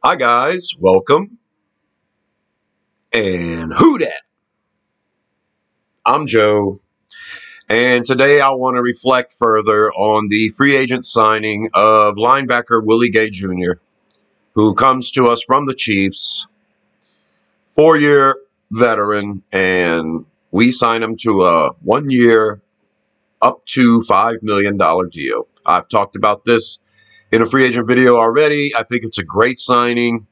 Hi guys, welcome. And who dat? I'm Joe, and today I want to reflect further on the free agent signing of linebacker Willie Gay Jr., who comes to us from the Chiefs, 4-year veteran, and we signed him to a 1-year, up to $5 million deal. I've talked about this in a free agent video already. I think it's a great signing.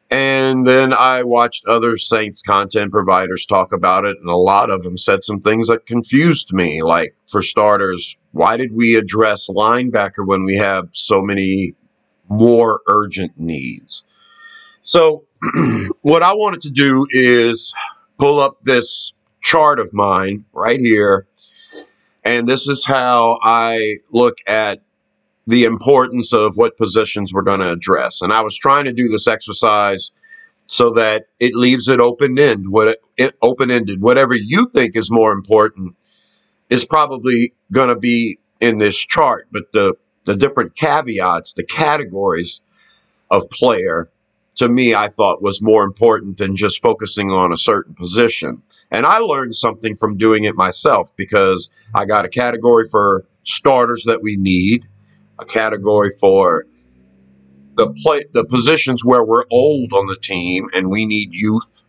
And then I watched other Saints content providers talk about it, and a lot of them said some things that confused me. Like, for starters, why did we address linebacker when we have so many more urgent needs? So, what I wanted to do is pull up this chart of mine right here, and this is how I look at the importance of what positions we're going to address. And I was trying to do this exercise so that it leaves it open-ended. Whatever you think is more important is probably going to be in this chart, but the different caveats, the categories of player, to me, I thought was more important than just focusing on a certain position. And I learned something from doing it myself, because I got a category for starters that we need, a category for the positions where we're old on the team and we need youth,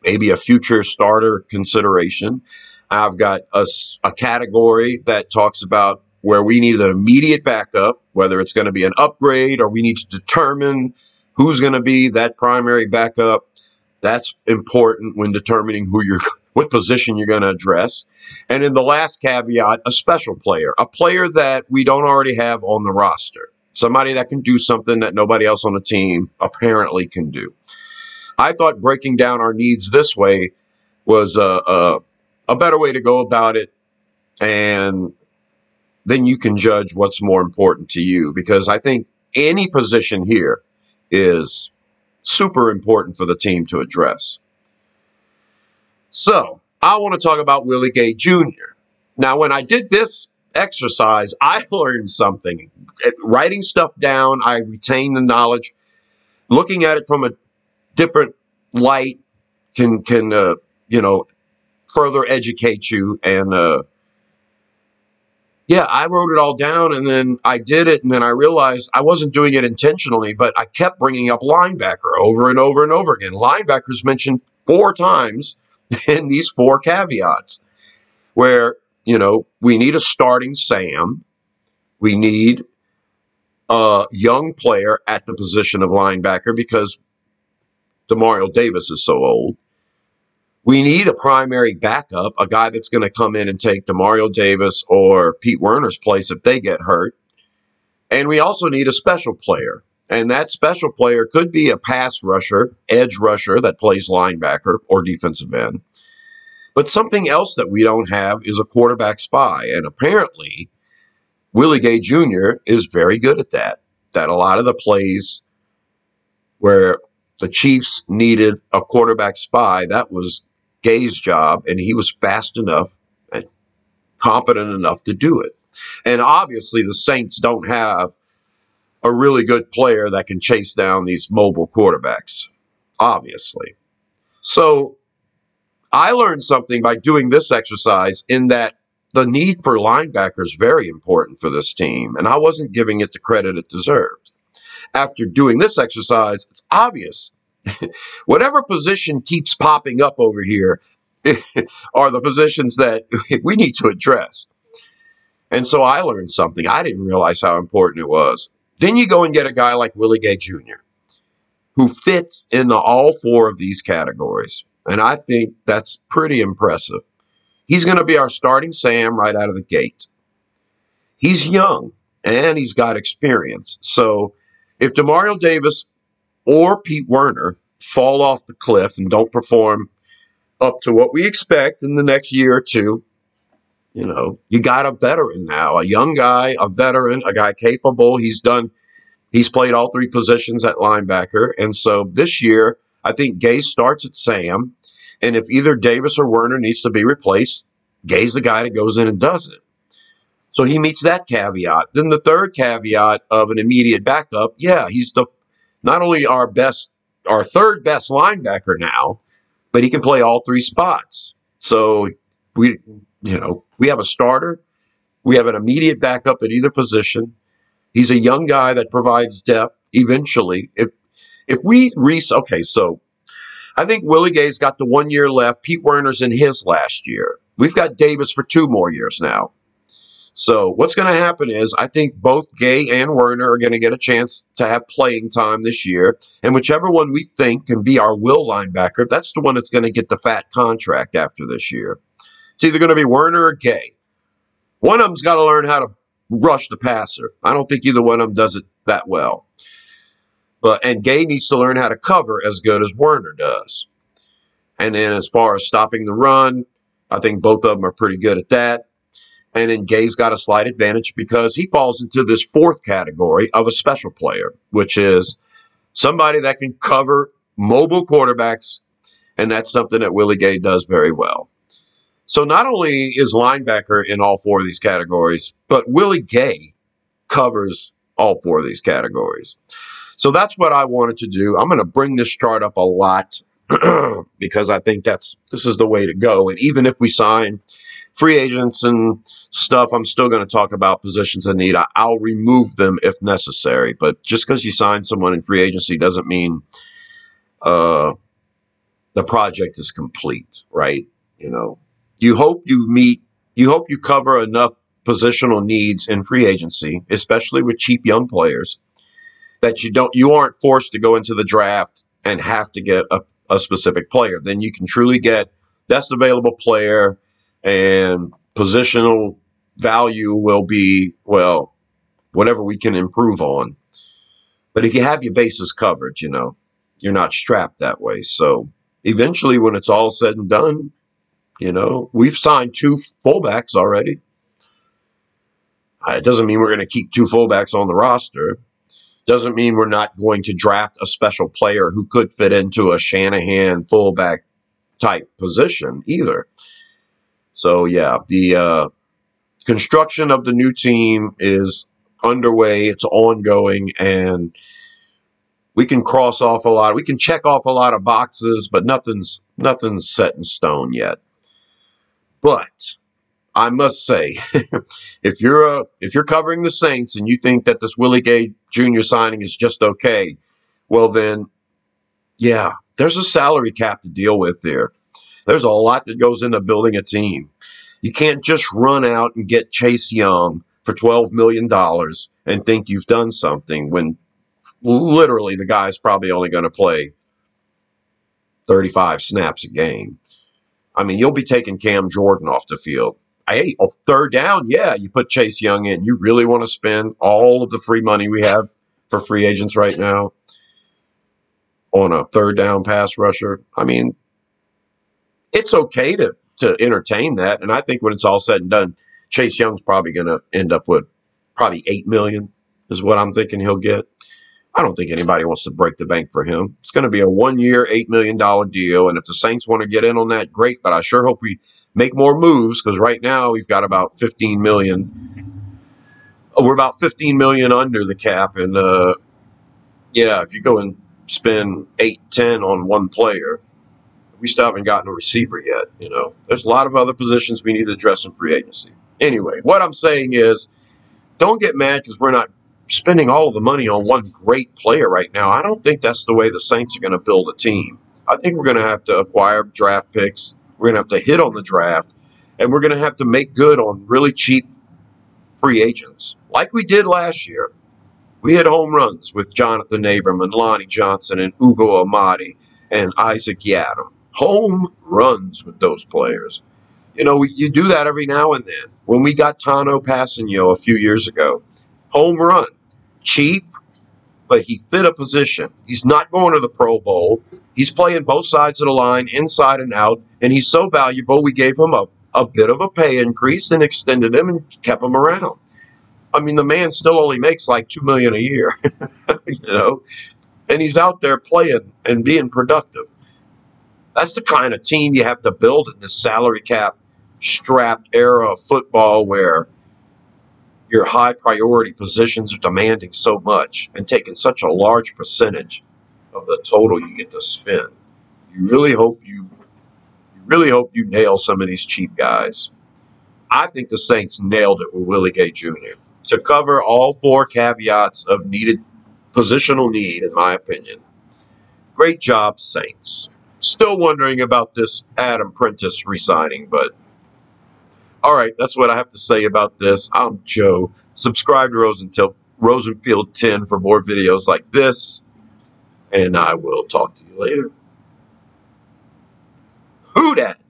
maybe a future starter consideration. I've got a category that talks about where we need an immediate backup, whether it's going to be an upgrade or we need to determine who's going to be that primary backup. That's important when determining what position you're going to address. And in the last caveat, a special player, a player that we don't already have on the roster. Somebody that can do something that nobody else on the team apparently can do. I thought breaking down our needs this way was a better way to go about it. And then you can judge what's more important to you, because I think any position here is super important for the team to address. So I want to talk about Willie Gay Jr. Now, when I did this exercise, I learned something. Writing stuff down, I retained the knowledge. Looking at it from a different light can further educate you. And yeah, I wrote it all down, and then I did it, and then I realized I wasn't doing it intentionally, but I kept bringing up linebacker over and over and over again. Linebacker's mentioned 4 times in these 4 caveats, where we need a starting Sam. We need a young player at the position of linebacker because Demario Davis is so old. We need a primary backup, a guy that's going to come in and take Demario Davis or Pete Werner's place if they get hurt. And we also need a special player. And that special player could be a pass rusher, edge rusher that plays linebacker or defensive end. But something else that we don't have is a quarterback spy. And apparently, Willie Gay Jr. is very good at that. That a lot of the plays where the Chiefs needed a quarterback spy, that was Gay's job, and he was fast enough and competent enough to do it. And obviously, the Saints don't have a really good player that can chase down these mobile quarterbacks, obviously. So I learned something by doing this exercise, in that the need for linebacker is very important for this team, and I wasn't giving it the credit it deserved. After doing this exercise, it's obvious. Whatever position keeps popping up over here are the positions that we need to address. And so I learned something. I didn't realize how important it was. Then you go and get a guy like Willie Gay Jr., who fits into all 4 of these categories. And I think that's pretty impressive. He's going to be our starting Sam right out of the gate. He's young, and he's got experience. So if Demario Davis or Pete Werner fall off the cliff and don't perform up to what we expect in the next year or two, you got a veteran now, a young guy, a veteran, a guy capable. He's played all 3 positions at linebacker. And so this year, I think Gay starts at Sam. And if either Davis or Werner needs to be replaced, Gay's the guy that goes in and does it. So he meets that caveat. Then the third caveat of an immediate backup, yeah, he's the not only our third best linebacker now, but he can play all three spots. So we, we have a starter. We have an immediate backup at either position. He's a young guy that provides depth eventually. If we okay, so I think Willie Gay's got the 1 year left. Pete Werner's in his last year. We've got Davis for 2 more years now. So what's going to happen is I think both Gay and Werner are going to get a chance to have playing time this year. And whichever one we think can be our will linebacker, that's the one that's going to get the fat contract after this year. It's either going to be Werner or Gay. One of them's got to learn how to rush the passer. I don't think either one of them does it that well. And Gay needs to learn how to cover as good as Werner does. And then as far as stopping the run, I think both of them are pretty good at that. And then Gay's got a slight advantage because he falls into this fourth category of a special player, which is somebody that can cover mobile quarterbacks, and that's something that Willie Gay does very well. So not only is linebacker in all 4 of these categories, but Willie Gay covers all 4 of these categories. So that's what I wanted to do. I'm going to bring this chart up a lot because I think this is the way to go. And even if we sign free agents and stuff, I'm still going to talk about positions in need. I'll remove them if necessary. But just because you sign someone in free agency doesn't mean the project is complete, right? You hope you cover enough positional needs in free agency, especially with cheap young players, that you aren't forced to go into the draft and have to get a specific player. Then you can truly get best available player, and positional value will be, well, whatever we can improve on. But if you have your bases covered, you're not strapped that way. So eventually when it's all said and done, we've signed 2 fullbacks already. It doesn't mean we're going to keep 2 fullbacks on the roster. Doesn't mean we're not going to draft a special player who could fit into a Shanahan fullback type position either. So, yeah, the construction of the new team is underway. It's ongoing, and we can cross off a lot. We can check off a lot of boxes, but nothing's set in stone yet. But I must say, if you're covering the Saints and you think that this Willie Gay Jr. signing is just okay, well then, yeah, there's a salary cap to deal with there. There's a lot that goes into building a team. You can't just run out and get Chase Young for $12 million and think you've done something when literally the guy's probably only going to play 35 snaps a game. I mean, you'll be taking Cam Jordan off the field. Hey, third down, yeah, you put Chase Young in. You really want to spend all of the free money we have for free agents right now on a third down pass rusher? I mean, it's okay to entertain that. And I think when it's all said and done, Chase Young's probably going to end up with probably $8 million is what I'm thinking he'll get. I don't think anybody wants to break the bank for him. It's going to be a 1 year, $8 million deal. And if the Saints want to get in on that, great. But I sure hope we make more moves because right now we've got about $15 million. We're about $15 million under the cap. And, yeah, if you go and spend 8, 10 on one player, we still haven't gotten a receiver yet. There's a lot of other positions we need to address in free agency. Anyway, what I'm saying is don't get mad because we're not spending all of the money on one great player right now. I don't think that's the way the Saints are going to build a team. I think we're going to have to acquire draft picks. We're going to have to hit on the draft, and we're going to have to make good on really cheap free agents like we did last year. We hit home runs with Jonathan Abram and Lonnie Johnson and Ugo Amadi and Isaac Yadam. Home runs with those players. You do that every now and then. When we got Tano Passanio a few years ago, home run. Cheap, but he fit a position. He's not going to the Pro Bowl. He's playing both sides of the line, inside and out, and he's so valuable we gave him a bit of a pay increase and extended him and kept him around. I mean, the man still only makes like $2 million a year, and he's out there playing and being productive. That's the kind of team you have to build in this salary cap strapped era of football where your high priority positions are demanding so much and taking such a large percentage of the total you get to spend. You really hope you nail some of these cheap guys. I think the Saints nailed it with Willie Gay Jr. to cover all four caveats of needed positional need, in my opinion. Great job, Saints. Still wondering about this Adam Prentice resigning, but all right, that's what I have to say about this. I'm Joe. Subscribe to Rosenfield 10 for more videos like this, and I will talk to you later. Who dat?